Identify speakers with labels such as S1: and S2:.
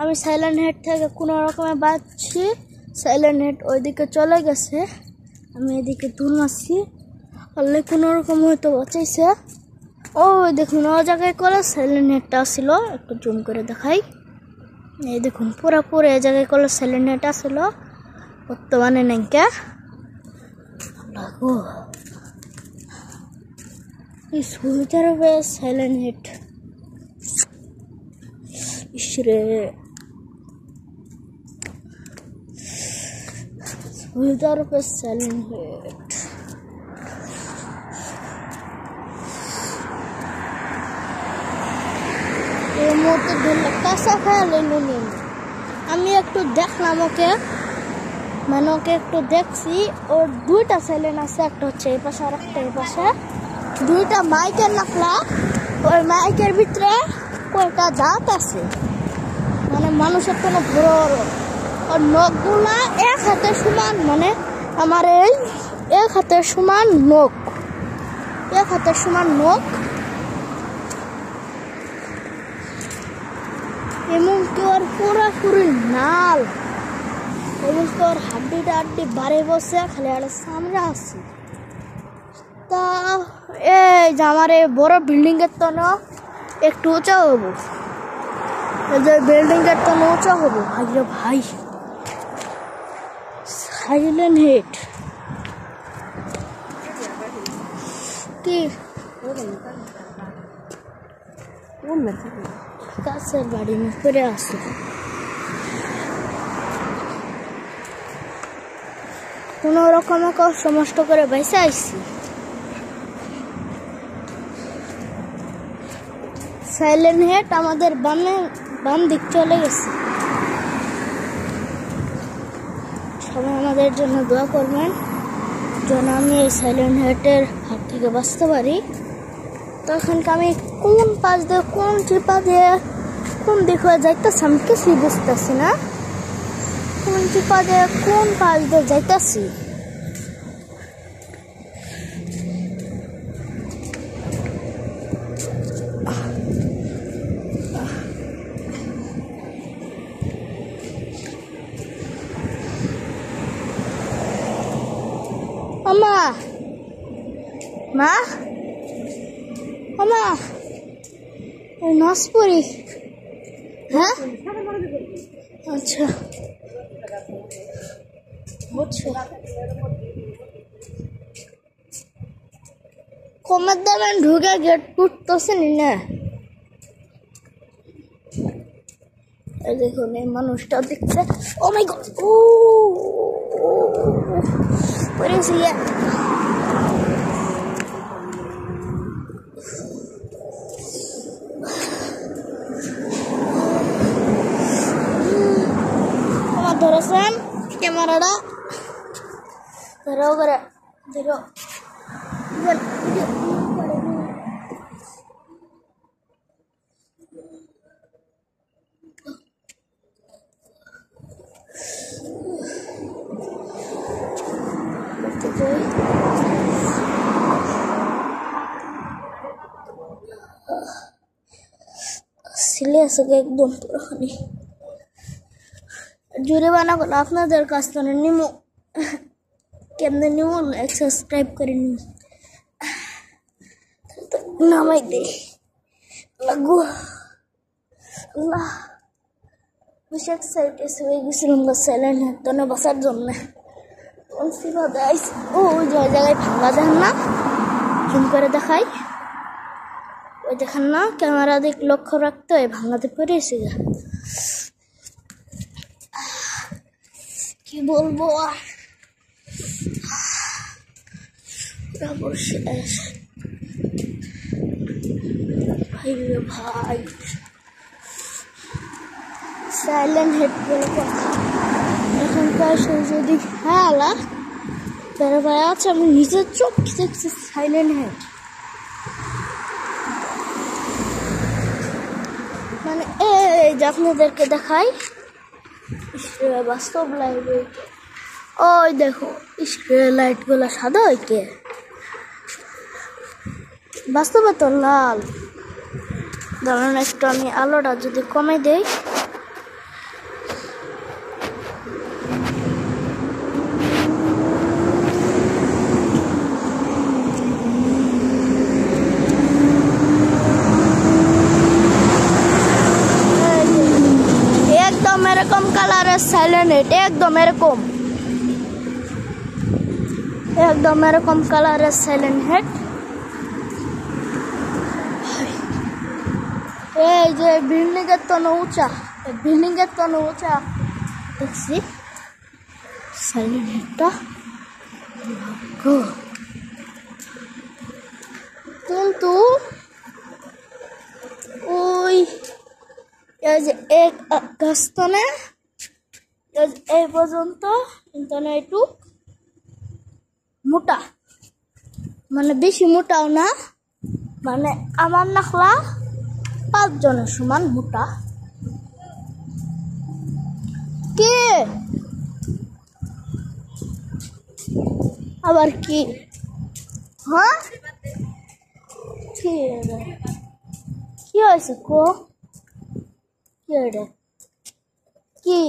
S1: আমি silent head থেকে কোনো রকমে বাঁচছি। সাইলেন্ট হেড ওইদিকে চলে গেছে, আমি এদিকে দূর মারছি, আল্লাহ কোনো রকম হয়তো বাঁচাইছে। ও দেখুন ও জায়গায় কলে সাইলেন্ট হেডটা আসছিল, একটু জুম করে দেখাই। এই দেখুন পুরো এই জায়গায় কলে সাইলেন্ট হেড আসছিল, বর্তমানে নাইকা লাগো এই সুবিধার হবে সাইলেন্ট হেড। ইসরে সুবিধার উপরে সাইলেন্ট হেড। এই মুহূর্তে ধরলে কাঁচা খায় লেলুনি। আমি একটু দেখলাম ওকে, মানে ওকে একটু দেখছি, ওর দুইটা সাইলেন্ট আছে, একটা হচ্ছে এই পাশে আর একটা এই পাশে, দুইটা মাইকের নাকলা। ওই মাইকের ভিতরে কয়টা দাঁত আছে, মানে মানুষের কোনো বড় ওর নখগুলা এক হাতের সমান, মানে আমার এই এক হাতের সমান নখ, এক হাতের সমান নখ। এমনকি ওর পুরোপুরি নাল, এমনকি ওর হাড্ডিটা বাড়ে বসে, খালি আর সামনে আসছে। তা এই যে আমার এই বড় বিল্ডিংয়ের তো না একটু উঁচা হবো, এই যে বিল্ডিংয়ের তো উঁচা হবো। ভাই রে ভাই, সাইলেন্ট হেড কি কাছের বাড়ি করে আসে। কোনো রকমে কষ্ট মষ্ট করে বেঁচে আইছি। সাইলেন্ট হেড আমাদের বাম দিক চলে গেছে। সবাই আমাদের জন্য দোয়া করবেন যেন আমি এই সাইলেন্ট হেডের হাত থেকে বাঁচতে পারি। তখন আমি কোন পাশ দিয়ে কোন চিপা দিয়ে কোন দিক হয়ে যাইতেছি আমি কিছুই বুঝতেছি না, কোন চিপা দিয়ে কোন পাশ দিয়ে যাইতেছি। মা মা মা নাসপুরি, হ্যাঁ আচ্ছা বুঝছো, কমের দামে ঢুকে গেট ফুটতেছে না। দেখুন এই মানুষটা দেখছে, ও মাই গড, ও পড়েছি। আমার ধরেছেন ক্যামেরাটা ধরো করে ধরো সিলে আছে একদম পুরোখানি। জরিমানা করলে আপনাদের কাছ থেকে নিমো, কেমনে নিমো, লাইক সাবস্ক্রাইব করে নিন, নামাই দে লাগু। আল্লাহ বেশি এক্সাইটেড হয়ে গেছিলাম সাইলেন্ট হেড তো না বাঁচার জন্য। ও ওই জায়গায় ভাঙা দেন না, জুম করে দেখাই, ওই দেখেন না ক্যামেরা দিক লক্ষ্য রাখতে হয়, ভাঙাতে পেরেছি। কি বলবো আর, ভাই ভাই সাইলেন্ট হেড বলে কথা। এখনকার যদি খেলা বেড়ে বেড়ে আছে, আমি নিজের চোখ দেখছি সাইলেন্ট হেড, মানে এই যে আপনাদেরকে দেখাই বাস্তব লাইভে। ওই দেখো স্ক্রিন লাইট গুলো সাদা হয় কে, বাস্তবে তো লাল। ধরেন একটু আমি আলোটা যদি কমে দেই, এরকম কালারের সাইলেন্ট হেড, একদম এরকম কালারের সাইলেন্ট হেড। এই যে বিল্ডিং এর তো উঁচা, দেখছি সাইলেন্ট হেডটা। কিন্তু ওই এক গাছতনে এই পর্যন্ত একটু মোটা, মানে বেশি মোটাও না, মানে আমার নাখলা 5 জনের সমান মোটা। কে আবার কি? হ্যাঁ কি হয়েছে কো? কি